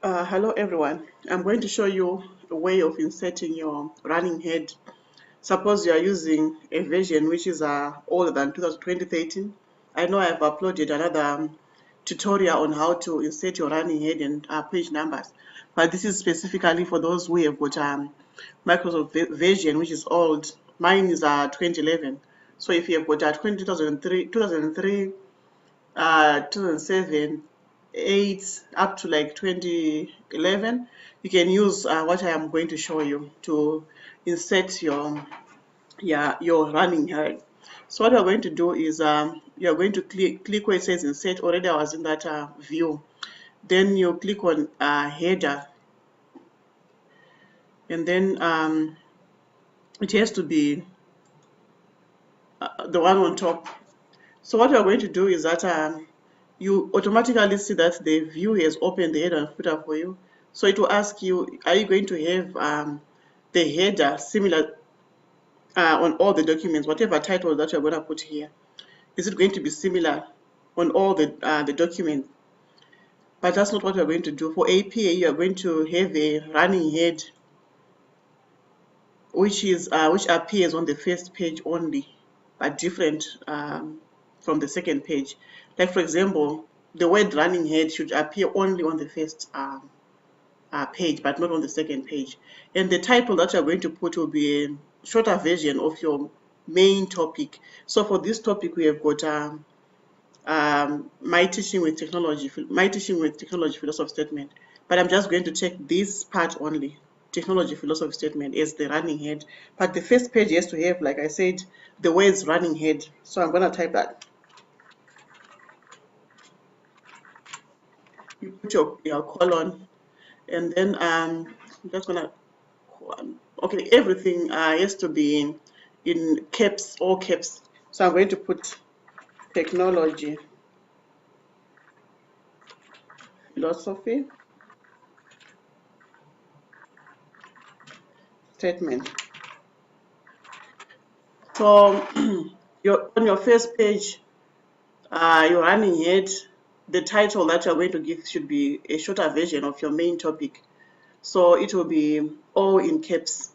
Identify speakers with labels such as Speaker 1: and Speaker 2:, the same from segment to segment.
Speaker 1: Hello everyone. I'm going to show you a way of inserting your running head. Suppose you are using a version which is older than 2013. I know I've uploaded another tutorial on how to insert your running head and page numbers, but this is specifically for those who have got Microsoft version which is old. Mine is 2011. So if you have got 2003, 2007, 8 up to like 2011, you can use what I am going to show you to insert your running head. So what we're going to do is you're going to click where it says insert. Already I was in that view. Then you click on header, and then it has to be the one on top. So what we're going to do is that you automatically see that the view has opened the header and footer for you. So it will ask you, are you going to have the header similar on all the documents, whatever title that you're going to put here? Is it going to be similar on all the documents? But that's not what we're going to do. For APA, you're going to have a running head which appears on the first page only, but different from the second page. Like for example, the word running head should appear only on the first page, but not on the second page. And the title that you're going to put will be a shorter version of your main topic. So for this topic, we have got my teaching with technology philosophy statement. But I'm just going to check this part only, technology philosophy statement, as the running head. But the first page has to have, like I said, the words running head. So I'm going to type that. You put your colon, and then I'm just going to, okay, everything has to be in caps, all caps. So I'm going to put technology philosophy statement. So on your first page, your running head, the title that you're going to give should be a shorter version of your main topic. So it will be all in caps.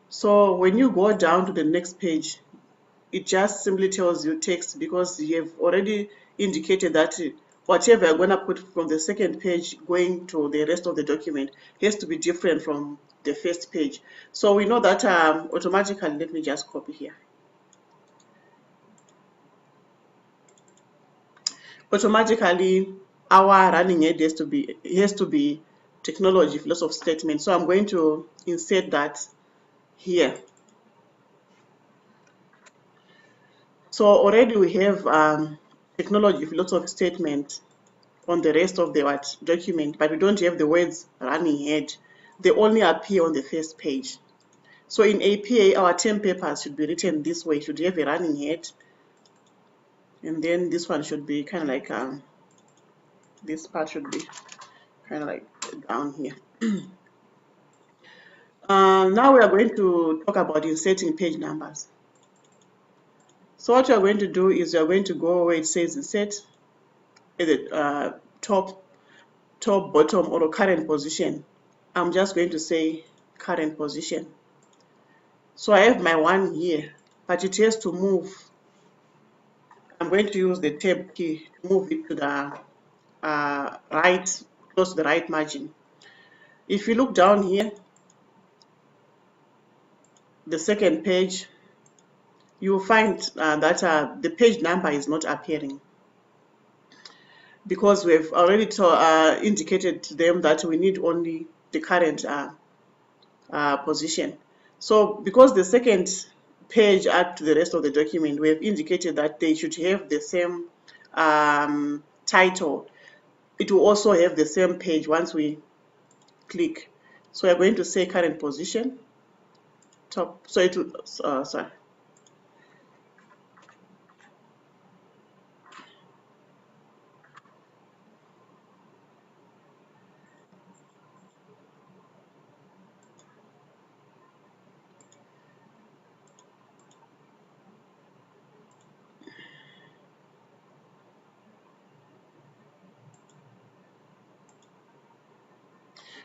Speaker 1: So when you go down to the next page, it just simply tells you text, because you have already indicated that whatever you're going to put from the second page going to the rest of the document has to be different from the first page. So we know that automatically. Let me just copy here. Automatically, our running head has to be technology philosophy statement. So I'm going to insert that here. So already we have technology philosophy statement on the rest of the document, but we don't have the words running head. They only appear on the first page. So in APA, our term papers should be written this way. Should have a running head, and then this one should be kind of like this part should be kind of like down here. Now we are going to talk about inserting page numbers. So what you are going to do is you are going to go where it says insert at the top, bottom, or current position. I'm just going to say current position. So I have my one here, but it has to move. I'm going to use the tab key to move it to the right, close to the right margin. If you look down here, the second page, you will find that the page number is not appearing, because we've already indicated to them that we need only the current position. So because the second page add to the rest of the document, we have indicated that they should have the same title. It will also have the same page once we click. So we're going to say current position, top. So it will, sorry.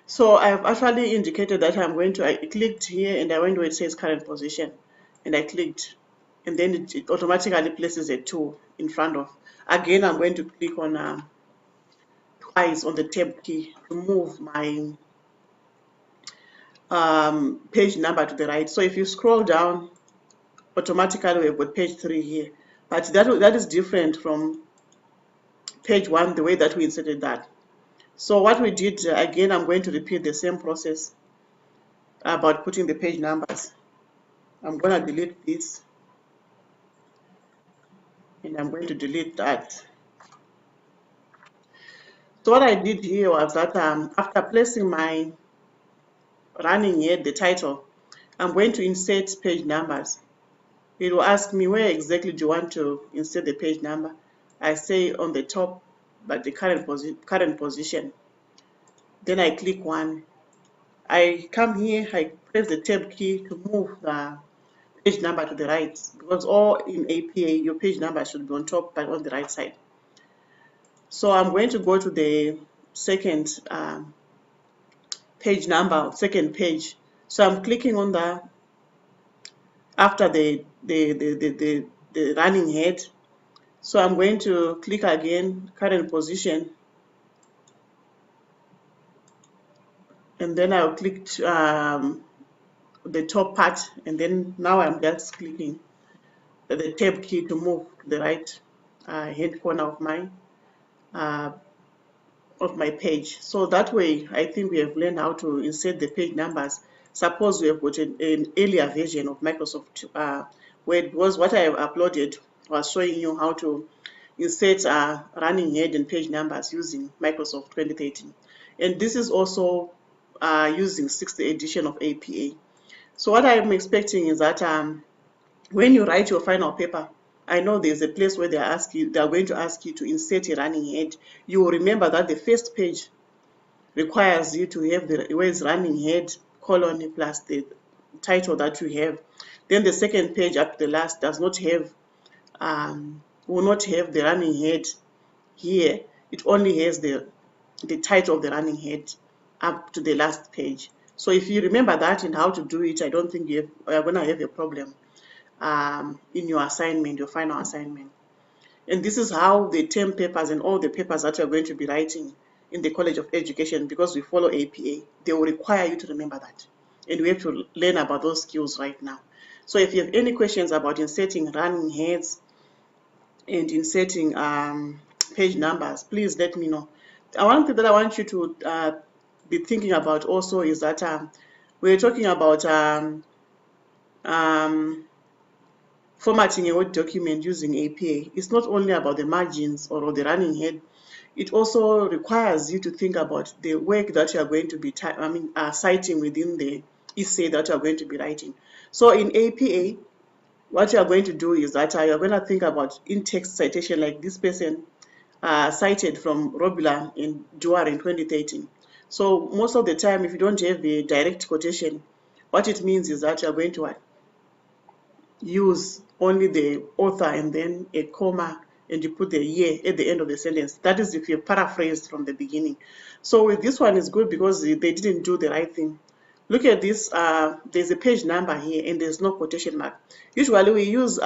Speaker 1: So I've actually indicated that I clicked here and I went where it says current position and I clicked, and then it automatically places a 2 in front of. Again, I'm going to click on twice on the tab key to move my page number to the right. So if you scroll down, automatically we've got page 3 here. But that is different from page 1, the way that we inserted that. So what we did, again, I'm going to repeat the same process about putting the page numbers. I'm going to delete this and I'm going to delete that. So what I did here was that after placing my running head, the title, I'm going to insert page numbers. It will ask me where exactly do you want to insert the page number. I say on the top, but the current position. Then I click 1. I come here, I press the tab key to move the page number to the right, because all in APA, your page number should be on top but on the right side. So I'm going to go to the second page number, second page. So I'm clicking on the, after the running head. So I'm going to click again, current position, and then I'll click the top part, and then now I'm just clicking the tab key to move to the right hand corner of my page. So that way, I think we have learned how to insert the page numbers. Suppose we have got an earlier version of Microsoft Word, because what I have uploaded was showing you how to insert running head and page numbers using Microsoft 2013. And this is also using 6th edition of APA. So what I'm expecting is that when you write your final paper, I know there's a place where they are going to ask you to insert a running head. You will remember that the first page requires you to have the words running head, colon, plus the title that you have. Then the second page up to the last does not have, will not have the running head here. It only has the title of the running head up to the last page. So if you remember that and how to do it, I don't think you're going to have a problem in your assignment, your final assignment. And this is how the term papers and all the papers that you're going to be writing in the College of Education, because we follow APA, they will require you to remember that. And we have to learn about those skills right now. So if you have any questions about inserting running heads and inserting page numbers, please let me know. One thing that I want you to be thinking about also is that we're talking about formatting a Word document using APA. It's not only about the margins or the running head. It also requires you to think about the work that you are going to be citing within the essay that you are going to be writing. So in APA, what you are going to do is that you are going to think about in-text citation, like this person cited from Robula in Duar in 2013. So most of the time, if you don't have a direct quotation, what it means is that you are going to use only the author and then a comma, and you put the year at the end of the sentence. That is if you paraphrased from the beginning. So with this one, it's good because they didn't do the right thing. Look at this, there's a page number here and there's no quotation mark. Usually we use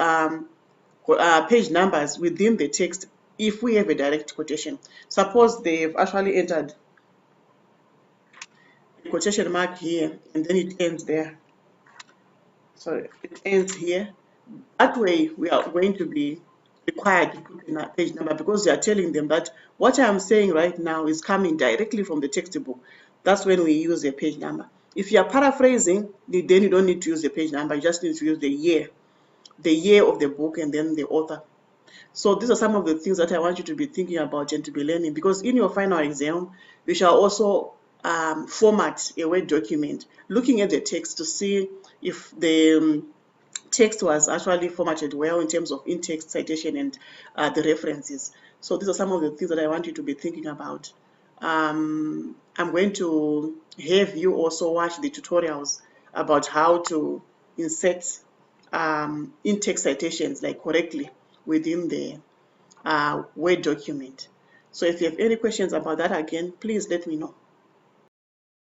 Speaker 1: page numbers within the text if we have a direct quotation. Suppose they've actually entered a quotation mark here and then it ends there. So it ends here. That way, we are going to be required to put in a page number, because we are telling them that what I'm saying right now is coming directly from the textbook. That's when we use a page number. If you are paraphrasing, then you don't need to use the page number. You just need to use the year of the book and then the author. So these are some of the things that I want you to be thinking about and to be learning, because in your final exam, you shall also format a Word document, looking at the text to see if the text was actually formatted well in terms of in-text citation and the references. So these are some of the things that I want you to be thinking about. I'm going to have you also watch the tutorials about how to insert in-text citations like correctly within the Word document. So if you have any questions about that, again, please let me know.